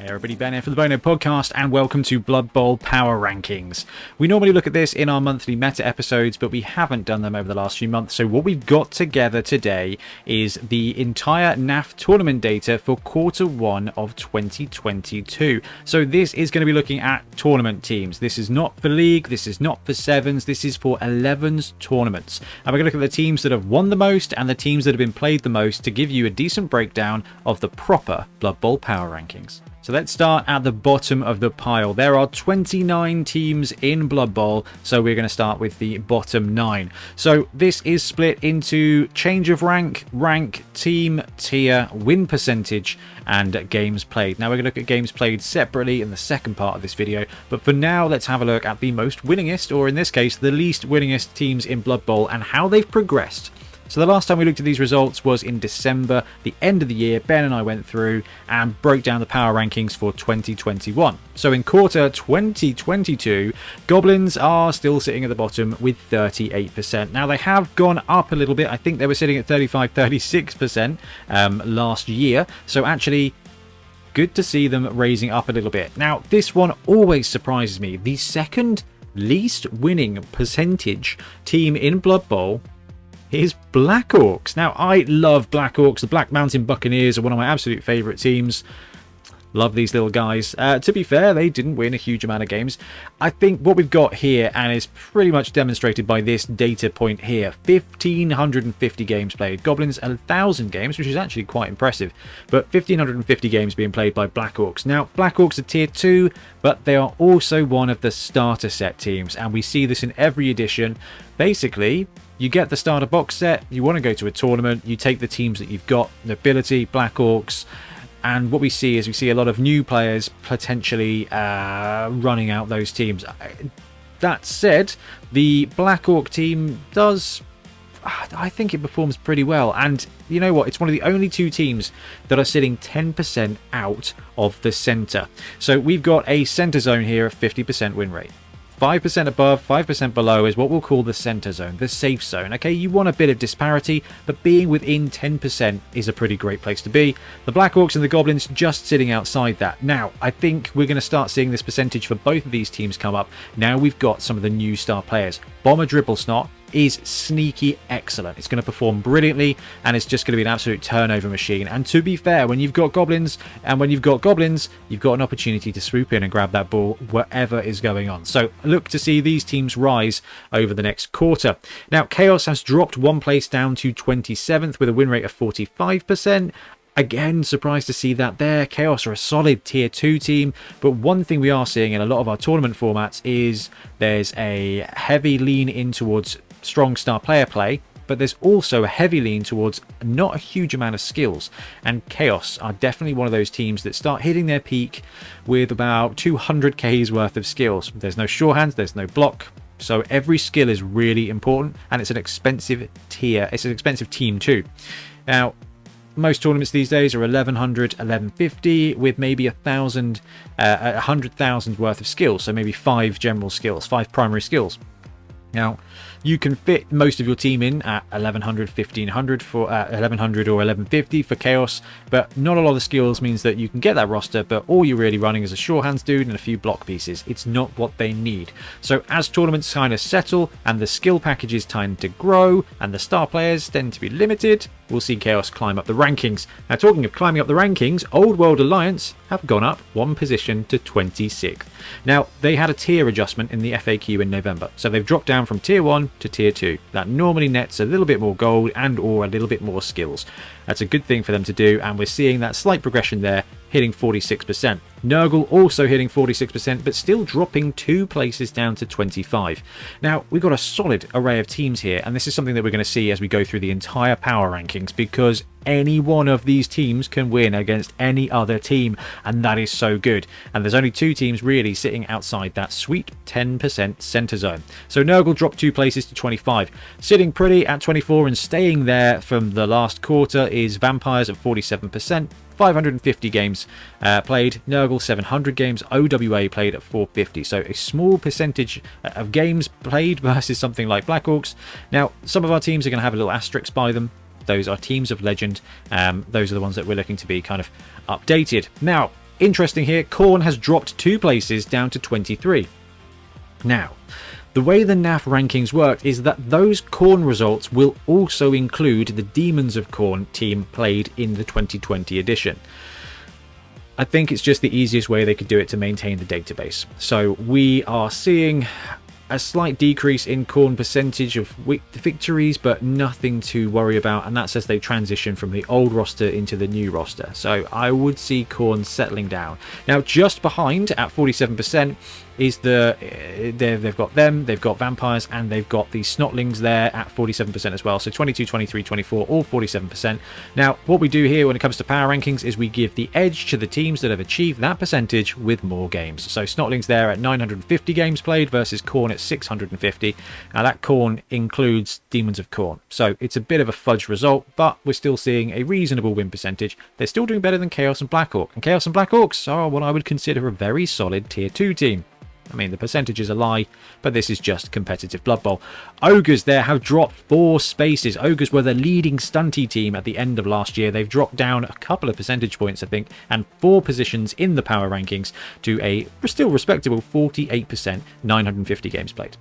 Everybody, Ben here for the Bonehead podcast, and welcome to Blood Bowl Power Rankings. We normally look at this in our monthly meta episodes, but we haven't done them over the last few months, so what we've got together today is the entire NAF tournament data for Q1 of 2022. So this is going to be looking at tournament teams. This is not for League, this is not for Sevens, this is for 11s tournaments. And we're going to look at the teams that have won the most and the teams that have been played the most to give you a decent breakdown of the proper Blood Bowl Power Rankings. So let's start at the bottom of the pile. There are 29 teams in Blood Bowl, so we're going to start with the bottom 9. So this is split into change of rank, team, tier, win percentage, and games played. Now we're going to look at games played separately in the second part of this video, but for now let's have a look at the most winningest, or in this case the least winningest teams in Blood Bowl and how they've progressed. So the last time we looked at these results was in December, the end of the year. Ben and I went through and broke down the power rankings for 2021. So in quarter 2022, Goblins are still sitting at the bottom with 38%. Now they have gone up a little bit. I think they were sitting at 36% last year. So actually, good to see them raising up a little bit. Now this one always surprises me. The second least winning percentage team in Blood Bowl is Black Orcs. Now, I love Black Orcs. The Black Mountain Buccaneers are one of my absolute favourite teams. Love these little guys. To be fair, they didn't win a huge amount of games. I think what we've got here, and is pretty much demonstrated by this data point here, 1,550 games played. Goblins, 1,000 games, which is actually quite impressive. But 1,550 games being played by Black Orcs. Now, Black Orcs are tier 2, but they are also one of the starter set teams. And we see this in every edition. Basically, you get the starter box set, you want to go to a tournament, you take the teams that you've got, Nobility, Black Orcs, and what we see is we see a lot of new players potentially running out those teams. That said, the Black Orc team does, I think it performs pretty well, and you know what, it's one of the only two teams that are sitting 10% out of the centre. So we've got a centre zone here of 50% win rate. 5% above, 5% below is what we'll call the center zone, the safe zone. Okay, you want a bit of disparity, but being within 10% is a pretty great place to be. The Black Orcs and the Goblins just sitting outside that. Now, I think we're going to start seeing this percentage for both of these teams come up. Now we've got some of the new star players. Bomber Dribblesnot is sneaky excellent. It's going to perform brilliantly, and it's just going to be an absolute turnover machine. And to be fair, when you've got goblins, you've got an opportunity to swoop in and grab that ball whatever is going on. So look to see these teams rise over the next quarter. Now Chaos has dropped one place down to 27th with a win rate of 45%. Again, surprised to see that there. Chaos are a solid tier 2 team, but one thing we are seeing in a lot of our tournament formats is there's a heavy lean in towards strong star player play, but there's also a heavy lean towards not a huge amount of skills, and Chaos are definitely one of those teams that start hitting their peak with about 200k's worth of skills. There's no shorthands, there's no block, so every skill is really important, and it's an expensive tier, it's an expensive team too. Now most tournaments these days are 1100, 1150 with maybe 100,000 worth of skills, so maybe 5 general skills, 5 primary skills. Now, you can fit most of your team in at 1100, 1500 for 1100 or 1150 for Chaos, but not a lot of skills means that you can get that roster, but all you're really running is a shorthands dude and a few block pieces. It's not what they need. So as tournaments kind of settle and the skill packages tend to grow and the star players tend to be limited, we'll see Chaos climb up the rankings. Now, talking of climbing up the rankings, Old World Alliance have gone up one position to 26th. Now, they had a tier adjustment in the FAQ in November, so they've dropped down from tier 1 to tier 2. That normally nets a little bit more gold and or a little bit more skills. That's a good thing for them to do, and we're seeing that slight progression there, hitting 46%. Nurgle also hitting 46%, but still dropping 2 places down to 25. Now, we've got a solid array of teams here, and this is something that we're going to see as we go through the entire power rankings, because any one of these teams can win against any other team, and that is so good. And there's only 2 teams really sitting outside that sweet 10% center zone. So Nurgle dropped 2 places to 25. Sitting pretty at 24 and staying there from the last quarter is Vampires at 47%. 550 games played, Nurgle 700 games, OWA played at 450, so a small percentage of games played versus something like Black Orcs. Now, some of our teams are going to have a little asterisk by them. Those are teams of legend. Those are the ones that we're looking to be kind of updated. Now, interesting here, Khorne has dropped 2 places down to 23. Now, the way the NAF rankings work is that those Khorne results will also include the Demons of Khorne team played in the 2020 edition. I think it's just the easiest way they could do it to maintain the database. So we are seeing a slight decrease in Khorne percentage of victories, but nothing to worry about, and that's as they transition from the old roster into the new roster. So I would see Khorne settling down. Now, just behind at 47% is they've got vampires, and they've got the snotlings there at 47% as well. So 22, 23, 24, all 47%. Now, what we do here when it comes to power rankings is we give the edge to the teams that have achieved that percentage with more games. So snotlings there at 950 games played versus Khorne at 650. Now that Khorne includes Demons of Khorne. So it's a bit of a fudge result, but we're still seeing a reasonable win percentage. They're still doing better than Chaos and Black Orc. And Chaos and Black Orcs are what I would consider a very solid tier 2 team. I mean, the percentage is a lie, but this is just competitive Blood Bowl. Ogres there have dropped 4 spaces. Ogres were the leading stunty team at the end of last year. They've dropped down a couple of percentage points, I think, and 4 positions in the power rankings to a still respectable 48%, 950 games played.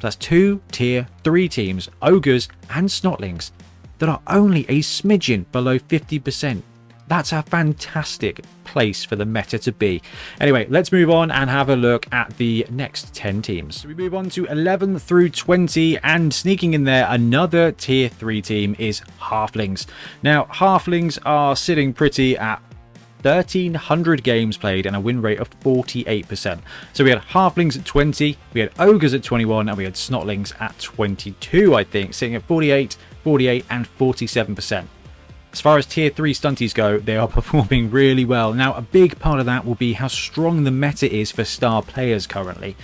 That's 2 tier 3 teams, Ogres and Snotlings, that are only a smidgen below 50%. That's a fantastic place for the meta to be. Anyway, let's move on and have a look at the next 10 teams. So we move on to 11 through 20, and sneaking in there, another tier 3 team is Halflings. Now, Halflings are sitting pretty at 1,300 games played and a win rate of 48%. So we had Halflings at 20, we had Ogres at 21, and we had Snotlings at 22, I think, sitting at 48, 48, and 47%. As far as tier 3 stunties go, they are performing really well. Now, a big part of that will be how strong the meta is for star players currently.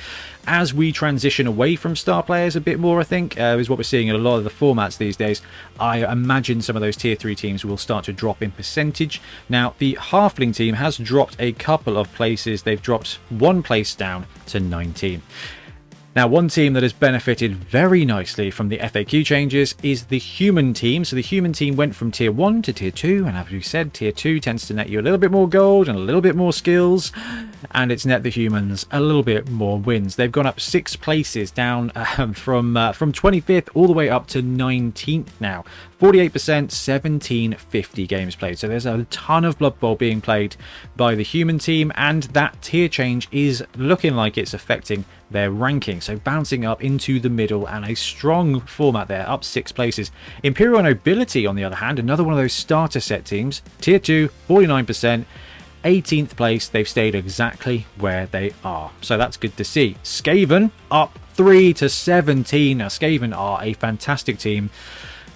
As we transition away from star players a bit more, I think, is what we're seeing in a lot of the formats these days. I imagine some of those tier 3 teams will start to drop in percentage. Now, the Halfling team has dropped a couple of places. They've dropped 1 place down to 19. Now, one team that has benefited very nicely from the FAQ changes is the Human team. So the Human team went from tier 1 to tier 2, and as we said, tier 2 tends to net you a little bit more gold and a little bit more skills, and it's net the humans a little bit more wins. They've gone up 6 places down from 25th all the way up to 19th now. 48%, 1750 games played. So there's a ton of Blood Bowl being played by the Human team, and that tier change is looking like it's affecting their ranking. So bouncing up into the middle, and a strong format there, up 6 places. Imperial Nobility, on the other hand, another one of those starter set teams, tier 2, 49%. 18th place, they've stayed exactly where they are, so that's good to see. Skaven up 3 to 17. Now Skaven are a fantastic team,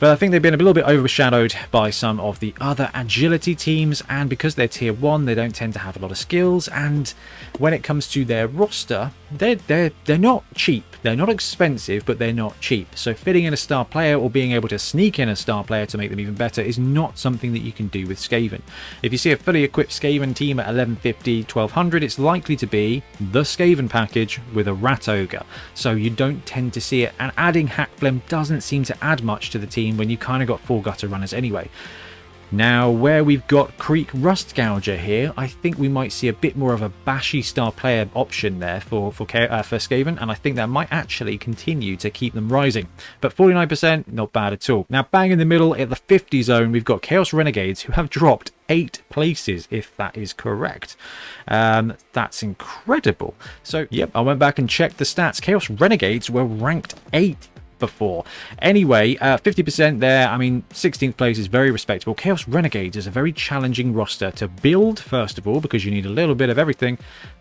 but I think they've been a little bit overshadowed by some of the other agility teams, and because they're tier 1, they don't tend to have a lot of skills, and when it comes to their roster, they're not cheap. They're not expensive, but they're not cheap. So fitting in a star player or being able to sneak in a star player to make them even better is not something that you can do with Skaven. If you see a fully equipped Skaven team at 1150, 1200, it's likely to be the Skaven package with a Rat Ogre. So you don't tend to see it, and adding Hackflem doesn't seem to add much to the team when you kind of got 4 gutter runners anyway. Now, where we've got Creek Rust Gouger here, I think we might see a bit more of a bashy star player option there for Skaven, and I think that might actually continue to keep them rising. But 49%, not bad at all. Now, bang in the middle at the 50 zone, we've got Chaos Renegades, who have dropped 8 places, if that is correct. That's incredible. So, yep, I went back and checked the stats. Chaos Renegades were ranked 8th before. Anyway, 50% there. I mean, 16th place is very respectable. Chaos Renegades is a very challenging roster to build, first of all, because you need a little bit of everything,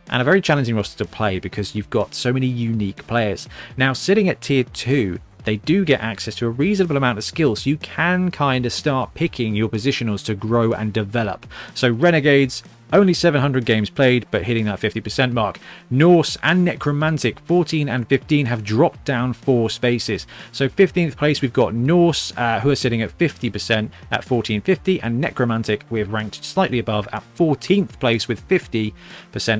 and a very challenging roster to play because you've got so many unique players. Now, sitting at tier 2, they do get access to a reasonable amount of skills, so you can kind of start picking your positionals to grow and develop. So Renegades, only 700 games played, but hitting that 50% mark. Norse and Necromantic, 14 and 15, have dropped down 4 spaces. So 15th place, we've got Norse, who are sitting at 50% at 1450, and Necromantic, we've ranked slightly above at 14th place with 50%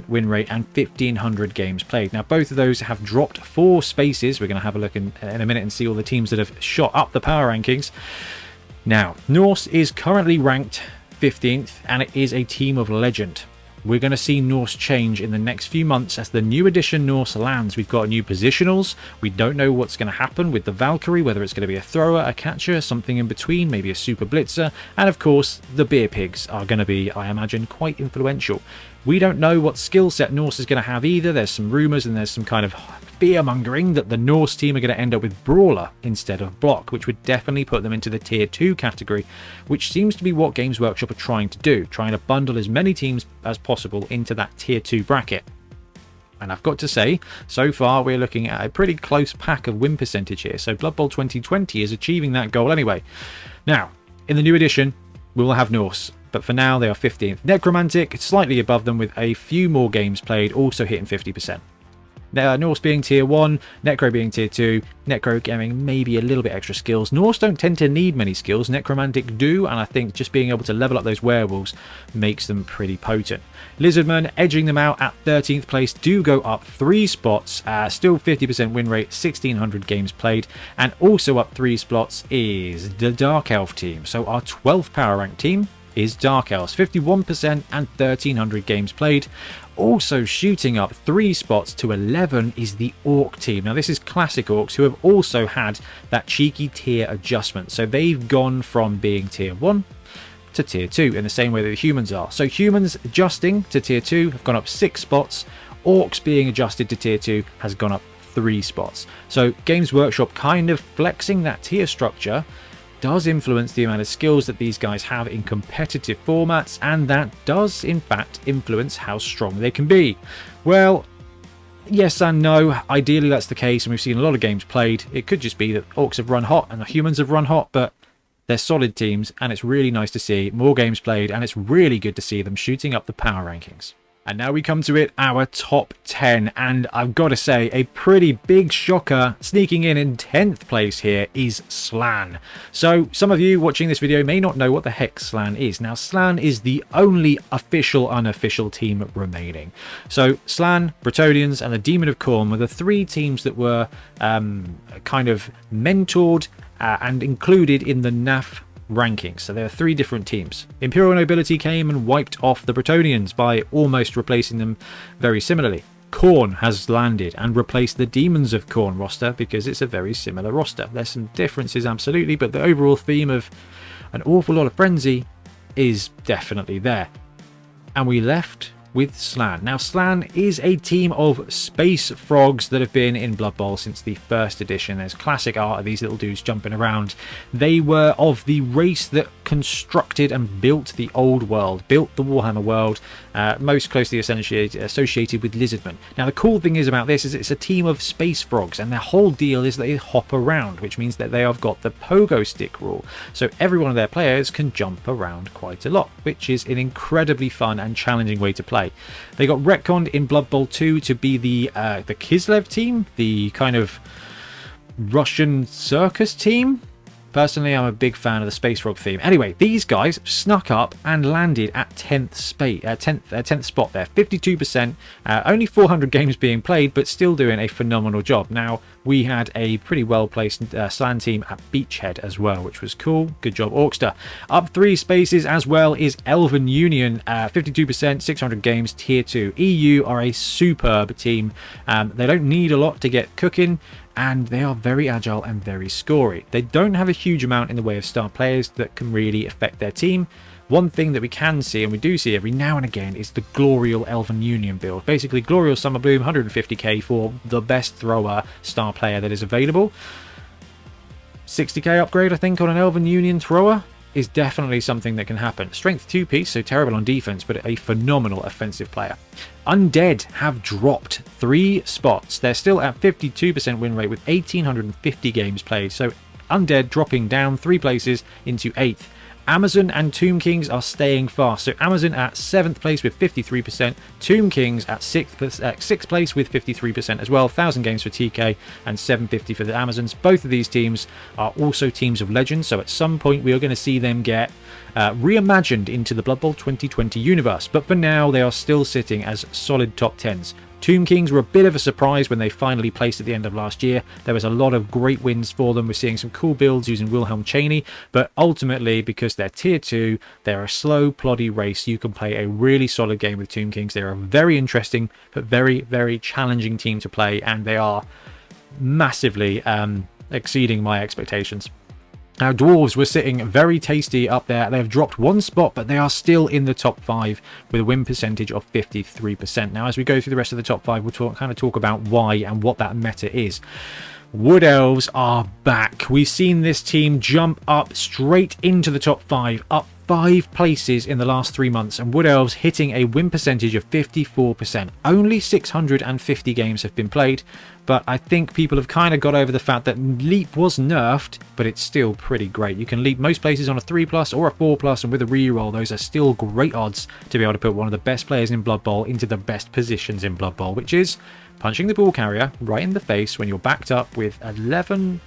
win rate and 1500 games played. Now, both of those have dropped 4 spaces. We're going to have a look in a minute and see all the teams that have shot up the power rankings. Now, Norse is currently ranked 15th, and it is a team of legend. we're going to see Norse change in the next few months as the new edition Norse lands. We've got new positionals. We don't know what's going to happen with the Valkyrie, whether it's going to be a thrower, a catcher, something in between, maybe a super blitzer. And of course, the beer pigs are going to be, I imagine, quite influential. We don't know what skill set Norse is going to have either. There's some rumours and there's some kind of fear-mongering that the Norse team are going to end up with Brawler instead of Block, which would definitely put them into the Tier 2 category, which seems to be what Games Workshop are trying to do, trying to bundle as many teams as possible into that Tier 2 bracket. And I've got to say, so far we're looking at a pretty close pack of win percentage here, so Blood Bowl 2020 is achieving that goal anyway. Now, in the new edition, we will have Norse, but for now they are 15th. Necromantic, slightly above them with a few more games played, also hitting 50%. Norse being tier 1, Necro being tier 2, Necro getting maybe a little bit extra skills. Norse don't tend to need many skills, Necromantic do, and I think just being able to level up those werewolves makes them pretty potent. Lizardmen edging them out at 13th place, do go up 3 spots, still 50% win rate, 1600 games played, and also up 3 spots is the Dark Elf team. So our 12th power rank team is Dark Elves, 51% and 1300 games played. Also shooting up 3 spots to 11 is the Orc team. Now this is classic Orcs who have also had that cheeky tier adjustment. So they've gone from being tier 1 to tier 2 in the same way that the humans are. So humans adjusting to tier 2 have gone up 6 spots. Orcs being adjusted to tier 2 has gone up 3 spots. So Games Workshop kind of flexing that tier structure does influence the amount of skills that these guys have in competitive formats, and that does in fact influence how strong they can be. Well, yes and no. Ideally that's the case, and we've seen a lot of games played. It could just be that Orcs have run hot and the humans have run hot, but they're solid teams, and it's really nice to see more games played, and it's really good to see them shooting up the power rankings. And now we come to it, our top 10, and I've got to say, a pretty big shocker sneaking in 10th place here is Slann. So some of you watching this video may not know what the heck Slann is. Now Slann is the only official unofficial team remaining. So Slann, Bretonnians and the Demon of Khorne were the 3 teams that were kind of mentored and included in the NAF rankings. So there are 3 different teams. Imperial Nobility came and wiped off the Bretonnians by almost replacing them very similarly. Khorne has landed and replaced the Demons of Khorne roster because it's a very similar roster. There's some differences absolutely, but the overall theme of an awful lot of frenzy is definitely there. And we left with Slann. Now Slann is a team of space frogs that have been in Blood Bowl since the 1st edition. There's classic art of these little dudes jumping around. They were of the race that constructed and built the old world, built the Warhammer world, most closely associated with Lizardmen. Now the cool thing is about this is it's a team of space frogs, and their whole deal is that they hop around, which means that they have got the pogo stick rule. So every one of their players can jump around quite a lot, which is an incredibly fun and challenging way to play. They got retconned in Blood Bowl 2 to be the Kislev team, the kind of Russian circus team. Personally, I'm a big fan of the Space Frog theme. Anyway, these guys snuck up and landed at 10th spot there. 52%, only 400 games being played, but still doing a phenomenal job. Now, we had a pretty well-placed Slann team at Beachhead as well, which was cool. Good job, Orkster. Up 3 spaces as well is Elven Union, 52%, 600 games, tier 2. EU are a superb team. They don't need a lot to get cooking, and they are very agile and very scory. They don't have a huge amount in the way of star players that can really affect their team. One thing that we can see, and we do see every now and again, is the Glorial Elven Union build. Basically, Glorial Summerbloom, 150k for the best thrower star player that is available. 60k upgrade, I think, on an Elven Union thrower is definitely something that can happen. Strength 2-piece, so terrible on defense, but a phenomenal offensive player. Undead have dropped 3 spots. They're still at 52% win rate with 1850 games played. So Undead dropping down 3 places into 8th. Amazon and Tomb Kings are staying fast. So Amazon at 7th place with 53%. Tomb Kings at 6th place with 53% as well. 1,000 games for TK and 750 for the Amazons. Both of these teams are also teams of legend. So at some point we are going to see them get reimagined into the Blood Bowl 2020 universe. But for now they are still sitting as solid top 10s. Tomb Kings were a bit of a surprise when they finally placed at the end of last year. There was a lot of great wins for them. We're seeing some cool builds using Wilhelm Chaney, but ultimately, because they're tier 2, they're a slow, ploddy race. You can play a really solid game with Tomb Kings. They're a very interesting, but very, very challenging team to play, and they are massively exceeding my expectations. Now, Dwarves were sitting very tasty up there. They have dropped 1 spot, but they are still in the top 5 with a win percentage of 53%. Now, as we go through the rest of the top 5, we'll kind of talk about why and what that meta is. Wood Elves are back. We've seen this team jump up straight into the top 5, up 5 places in the last 3 months, and Wood Elves hitting a win percentage of 54%. Only 650 games have been played, but I think people have kind of got over the fact that Leap was nerfed, but it's still pretty great. You can leap most places on a 3+ or a 4+, and with a reroll, those are still great odds to be able to put one of the best players in Blood Bowl into the best positions in Blood Bowl, which is punching the ball carrier right in the face when you're backed up with 11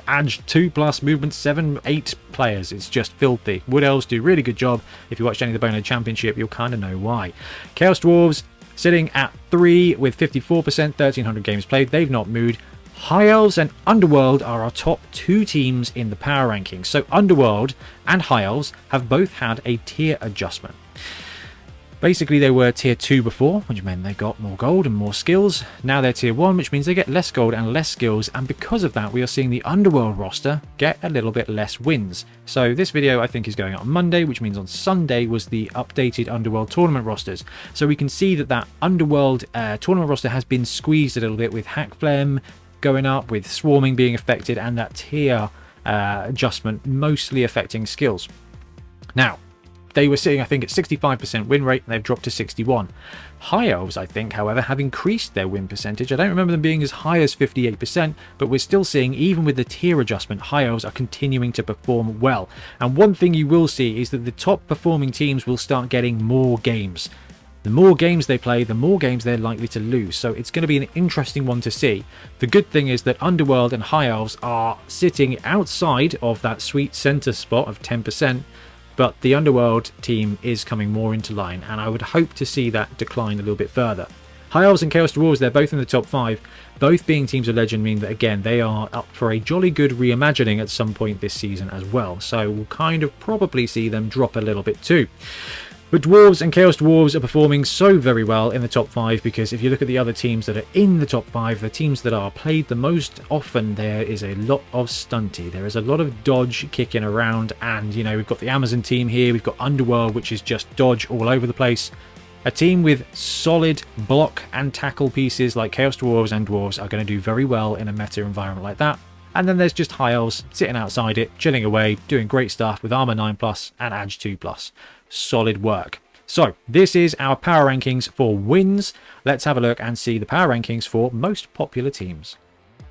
Edge 2+ movement 7-8 players. It's just filthy. Wood Elves do a really good job. If you watched any of the Bonehead Championship, you'll kind of know why. Chaos Dwarves sitting at 3 with 54%, 1300 games played. They've not moved. High Elves and Underworld are our top 2 teams in the power rankings. So Underworld and High Elves have both had a tier adjustment. Basically, they were tier 2 before, which meant they got more gold and more skills. Now they're tier 1, which means they get less gold and less skills, and because of that, we are seeing the Underworld roster get a little bit less wins. So this video, I think, is going out on Monday, which means on Sunday was the updated Underworld tournament rosters. So we can see that that Underworld tournament roster has been squeezed a little bit, with Hack Phlegm going up, with Swarming being affected, and that tier adjustment mostly affecting skills. Now, they were sitting, I think, at 65% win rate, and they've dropped to 61. High Elves, I think, however, have increased their win percentage. I don't remember them being as high as 58%, but we're still seeing, even with the tier adjustment, High Elves are continuing to perform well. And one thing you will see is that the top performing teams will start getting more games. The more games they play, the more games they're likely to lose. So it's going to be an interesting one to see. The good thing is that Underworld and High Elves are sitting outside of that sweet center spot of 10%. But the Underworld team is coming more into line, and I would hope to see that decline a little bit further. High Elves and Chaos Dwarves, they're both in the top 5. Both being teams of legend mean that, again, they are up for a jolly good reimagining at some point this season as well. So we'll kind of probably see them drop a little bit too. But Dwarves and Chaos Dwarves are performing so very well in the top 5, because if you look at the other teams that are in the top 5, the teams that are played the most often, there is a lot of stunty. There is a lot of dodge kicking around, and, you know, we've got the Amazon team here, we've got Underworld, which is just dodge all over the place. A team with solid block and tackle pieces like Chaos Dwarves and Dwarves are going to do very well in a meta environment like that. And then there's just High Elves sitting outside it, chilling away, doing great stuff with Armor 9+ and Edge 2+. Solid work. So this is our power rankings for wins. Let's have a look and see the power rankings for most popular teams.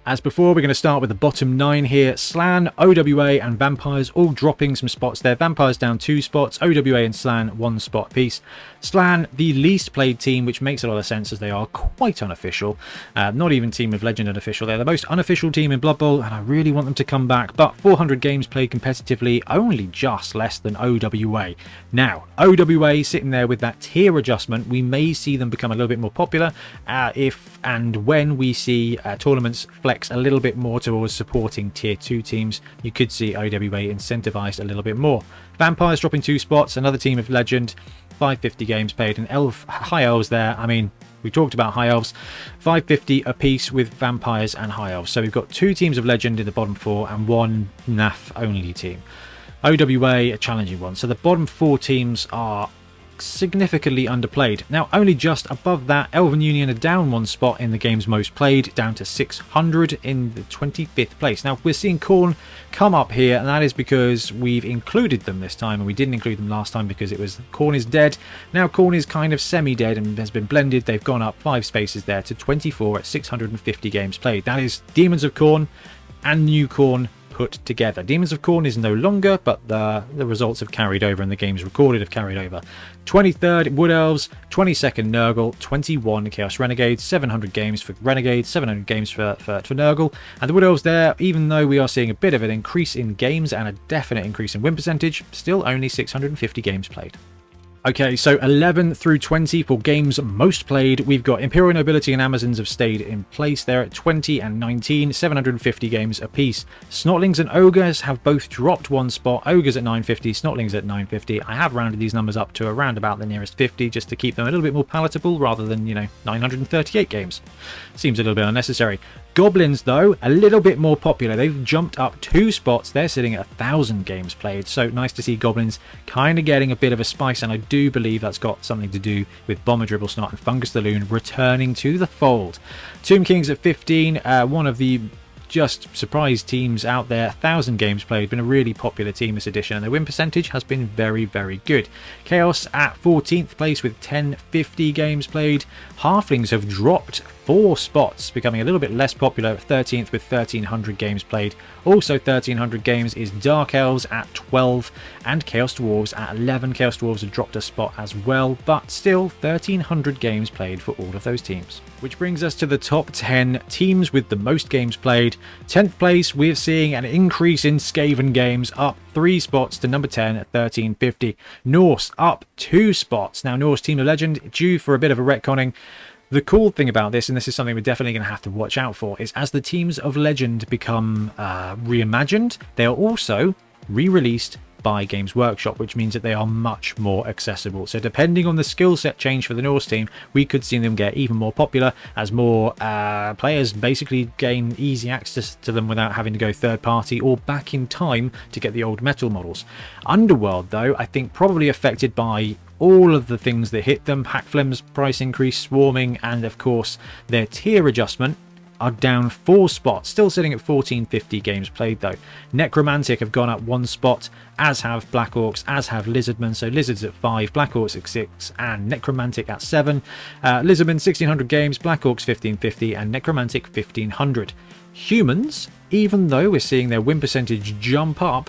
As before, we're going to start with the bottom 9 here. Slann, OWA and Vampires all dropping some spots there. Vampires down 2 spots, OWA and Slann 1 spot apiece. Slann, the least played team, which makes a lot of sense as they are quite unofficial. Not even Team of Legend unofficial. They're the most unofficial team in Blood Bowl, and I really want them to come back. But 400 games played competitively, only just less than OWA. Now, OWA sitting there with that tier adjustment, we may see them become a little bit more popular if and when we see tournaments flex a little bit more towards supporting tier 2 teams. You could see OWA incentivized a little bit more. Vampires dropping 2 spots, another team of legend, 550 games played, and High Elves there. I mean, we talked about High Elves, 550 apiece with Vampires and High Elves. So we've got 2 teams of legend in the bottom 4 and 1 NAF only team. OWA, a challenging one. So the bottom 4 teams are significantly underplayed. Now, only just above that, Elven Union are down 1 spot in the game's most played, down to 600 in the 25th place. Now, we're seeing Khorne come up here, and that is because we've included them this time, and we didn't include them last time because it was Khorne is dead. Now, Khorne is kind of semi-dead and has been blended. They've gone up 5 spaces there to 24 at 650 games played. That is Demons of Khorne and New Khorne put together. Demons of Khorne is no longer, but the results have carried over and the games recorded have carried over. 23rd Wood Elves, 22nd Nurgle, 21 Chaos Renegades, 700 games for Renegades, 700 games for Nurgle. And the Wood Elves there, even though we are seeing a bit of an increase in games and a definite increase in win percentage, still only 650 games played. Okay, so 11 through 20 for games most played. We've got Imperial Nobility and Amazons have stayed in place. They're at 20 and 19, 750 games apiece. Snotlings and Ogres have both dropped one spot. Ogres at 950, Snotlings at 950. I have rounded these numbers up to around about the nearest 50 just to keep them a little bit more palatable rather than, 938 games. Seems a little bit unnecessary. Goblins, though, a little bit more popular. They've jumped up 2 spots. They're sitting at 1,000 games played. So nice to see Goblins kind of getting a bit of a spice, and I do believe that's got something to do with Bomber Dribble Snot and Fungus the Loon returning to the fold. Tomb Kings at 15, one of the just surprise teams out there. 1,000 games played, been a really popular team this edition, and their win percentage has been very, very good. Chaos at 14th place with 1050 games played. Halflings have dropped 4 spots, becoming a little bit less popular at 13th with 1,300 games played. Also 1,300 games is Dark Elves at 12 and Chaos Dwarves at 11. Chaos Dwarves have dropped a spot as well, but still 1,300 games played for all of those teams. Which brings us to the top 10 teams with the most games played. 10th place, we're seeing an increase in Skaven games, up 3 spots to number 10 at 1,350. Norse up 2 spots. Now Norse Team of Legend due for a bit of a retconning. The cool thing about this, and this is something we're definitely going to have to watch out for, is as the Teams of Legend become reimagined, they are also re-released by Games Workshop, which means that they are much more accessible. So depending on the skill set change for the Norse team, we could see them get even more popular as more players basically gain easy access to them without having to go third party or back in time to get the old metal models. Underworld, though, I think probably affected by all of the things that hit them: Hackflem's price increase, swarming, and of course their tier adjustment, are down 4 spots, still sitting at 1,450 games played though. Necromantic have gone up 1 spot, as have Black Orcs, as have Lizardmen. So Lizards at 5, Black Orcs at 6, and Necromantic at 7. Lizardmen 1,600 games, Black Orcs 1,550, and Necromantic 1,500. Humans, even though we're seeing their win percentage jump up,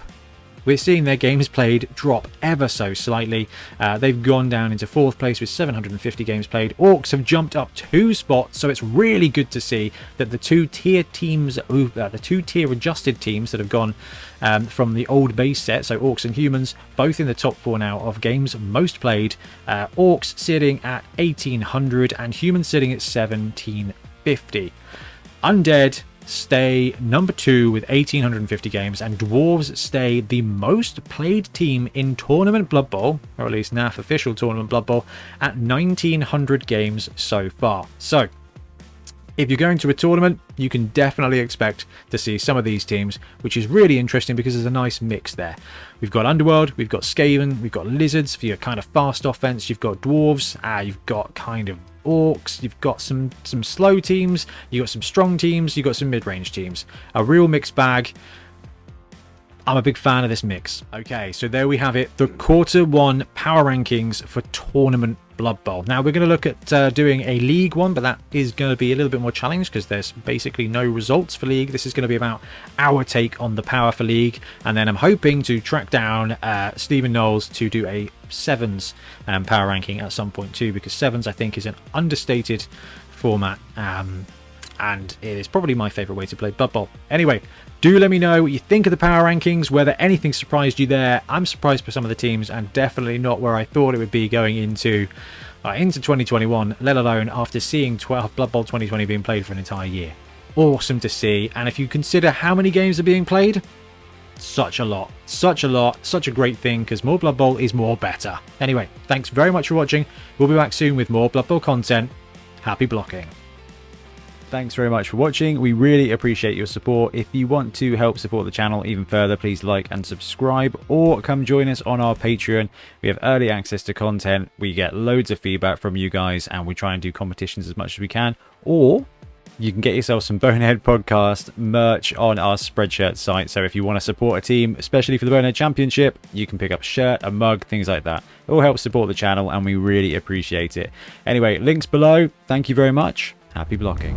we're seeing their games played drop ever so slightly. They've gone down into 4th place with 750 games played. Orcs have jumped up 2 spots, so it's really good to see that the 2-tier teams, the 2-tier adjusted teams that have gone from the old base set, so Orcs and Humans, both in the top 4 now of games most played. Orcs sitting at 1,800 and Humans sitting at 1,750. Undead stay number 2 with 1,850 games, and Dwarves stay the most played team in Tournament Blood Bowl, or at least NAF official Tournament Blood Bowl, at 1,900 games so far. So if you're going to a tournament, you can definitely expect to see some of these teams, which is really interesting because there's a nice mix there. We've got Underworld, we've got Skaven, we've got Lizards for your kind of fast offense, you've got Dwarves, you've got kind of Orcs, you've got some slow teams, you've got some strong teams, you've got some mid-range teams. A real mixed bag. I'm a big fan of this mix. Okay, so there we have it, the quarter 1 power rankings for Tournament Blood Bowl. Now we're going to look at doing a league one, but that is going to be a little bit more challenged because there's basically no results for league. This is going to be about our take on the power for league, and then I'm hoping to track down Stephen Knowles to do a 7s power ranking at some point too, because 7s I think is an understated format, and it is probably my favourite way to play Blood Bowl. Anyway, do let me know what you think of the power rankings, whether anything surprised you there. I'm surprised by some of the teams, and definitely not where I thought it would be going into 2021, let alone after seeing Blood Bowl 2020 being played for an entire year. Awesome to see, and if you consider how many games are being played, such a lot, such a great thing, because more Blood Bowl is more better. Anyway, thanks very much for watching. We'll be back soon with more Blood Bowl content. Happy blocking. Thanks very much for watching. We really appreciate your support. If you want to help support the channel even further, please like and subscribe, or come join us on our Patreon. We have early access to content, we get loads of feedback from you guys, and we try and do competitions as much as we can. Or you can get yourself some Bonehead podcast merch on our Spreadshirt site. So if you want to support a team, especially for the Bonehead Championship, you can pick up a shirt, a mug, things like that. It all helps support the channel, and we really appreciate it. Anyway, links below. Thank you very much. Happy blocking.